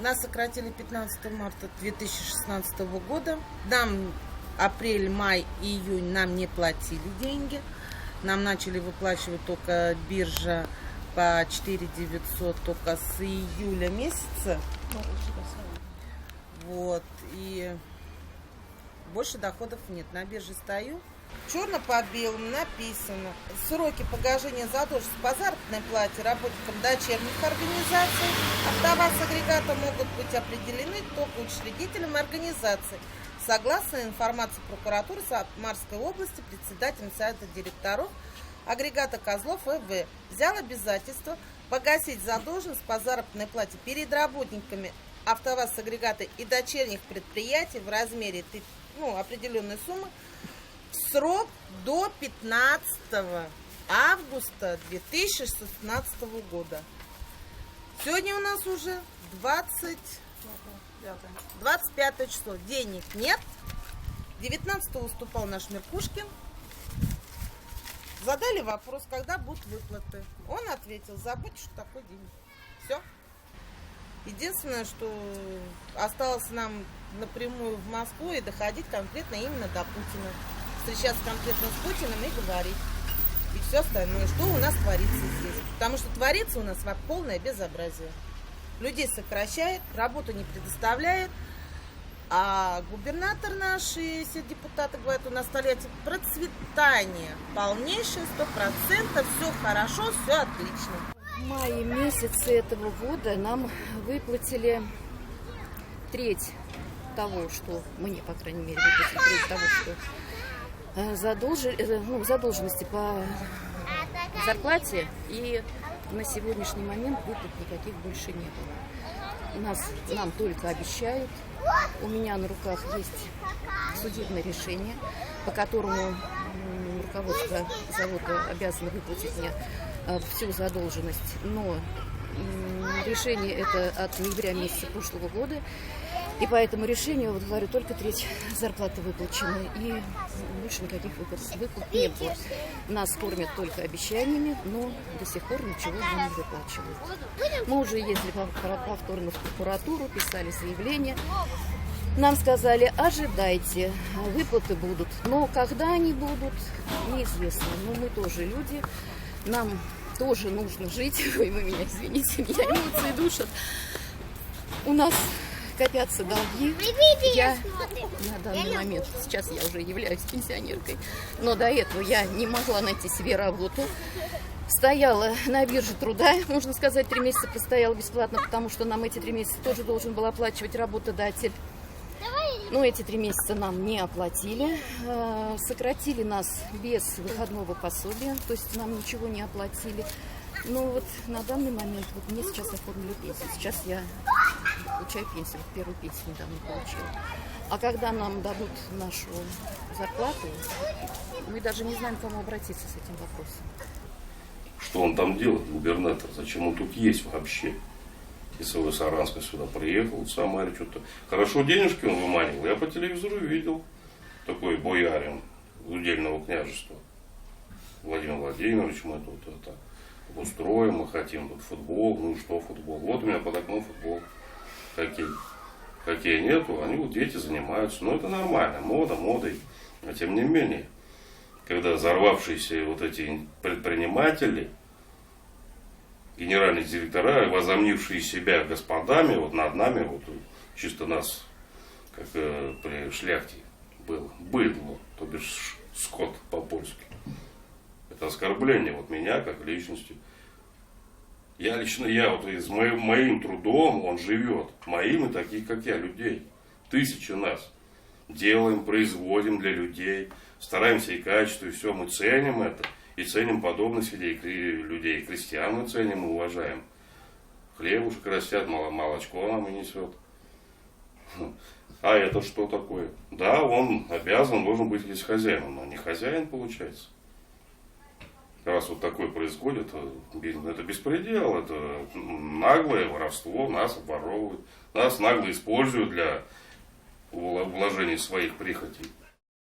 Нас сократили 15 марта 2016 года. Нам апрель, май, июнь нам не платили деньги. Нам начали выплачивать только биржа по 4 900 только с июля месяца. Вот. И больше доходов нет. На бирже стою. Черно по белому написано: сроки погашения задолженности по заработной плате работникам дочерних организаций АвтоВАЗ-агрегата могут быть определены только учредителям организации, согласно информации прокуратуры Самарской области. Председатель совета директоров агрегата Козлов ИВ взял обязательство погасить задолженность по заработной плате перед работниками АвтоВАЗ-агрегата и дочерних предприятий в размере определенной суммы в срок до 15 августа 2016 года. Сегодня у нас уже 25 число. Денег нет. 19 выступал наш Меркушкин. Задали вопрос, когда будут выплаты. Он ответил: забудь, что такое деньги. Все. Единственное, что осталось нам напрямую в Москву и доходить конкретно именно до Путина. Встречаться конкретно с Путиным и говорить. И все остальное, что у нас творится здесь. Потому что творится у нас полное безобразие. Людей сокращает, работу не предоставляет. А губернатор наш и все депутаты говорят: у нас столетие процветания полнейшее, 100%, все хорошо, все отлично. В мае месяце этого года нам выплатили треть того, что мне, по крайней мере, выплатили треть того, что задолженности по зарплате, и на сегодняшний момент выплат никаких больше не было. Нам только обещают. У меня на руках есть судебное решение, по которому руководство завода обязано выплатить мне всю задолженность, но решение это от ноября месяца прошлого года. И по этому решению, вот говорю, только треть зарплаты выплачена, и больше никаких выплат не было. Нас кормят только обещаниями, но до сих пор ничего нам не выплачивают. Мы уже ездили повторно в прокуратуру, писали заявление. Нам сказали: ожидайте, выплаты будут. Но когда они будут, неизвестно. Но мы тоже люди, нам тоже нужно жить. Ой, вы меня извините, меня эмоции душат. У нас копятся долги. Я на данный момент, сейчас я уже являюсь пенсионеркой, но до этого я не могла найти себе работу. Стояла на бирже труда, можно сказать, 3 месяца простояла бесплатно, потому что нам эти 3 месяца тоже должен был оплачивать работодатель. Но эти 3 месяца нам не оплатили. Сократили нас без выходного пособия, то есть нам ничего не оплатили. Но вот на данный момент, вот мне сейчас оформили пенсию. Сейчас я получаю пенсию, вот первую пенсию недавно получила. А когда нам дадут нашу зарплату, мы даже не знаем, к кому обратиться с этим вопросом. Что он там делает, губернатор? Зачем он тут есть вообще? Если вы Саранска сюда приехал, в Самаре что-то. Хорошо денежки он выманивал. Я по телевизору видел. Такой боярин удельного княжества. Владимир Владимирович, мы тут это устроим, мы хотим тут футбол. Ну что футбол? Вот у меня под окном футбол. Какие нету, они вот дети занимаются. Но это нормально, мода модой. Но тем не менее, когда взорвавшиеся вот эти предприниматели, генеральные директора, возомнившие себя господами, вот над нами, вот чисто нас, как при шляхте было, быдло, то бишь скот по-польски. Это оскорбление вот меня как личности. Я вот с моим трудом он живет, моим и таких, как я, людей. Тысячи нас. Делаем, производим для людей, стараемся и качество, и все, мы ценим это. И ценим подобных людей, крестьян мы ценим и уважаем. Хлебушек растят, молочко нам и несет. А это что такое? Да, он обязан, должен быть здесь хозяином, но не хозяин получается. Раз вот такое происходит, это беспредел, это наглое воровство, нас обворовывают, нас нагло используют для вложения своих прихотей.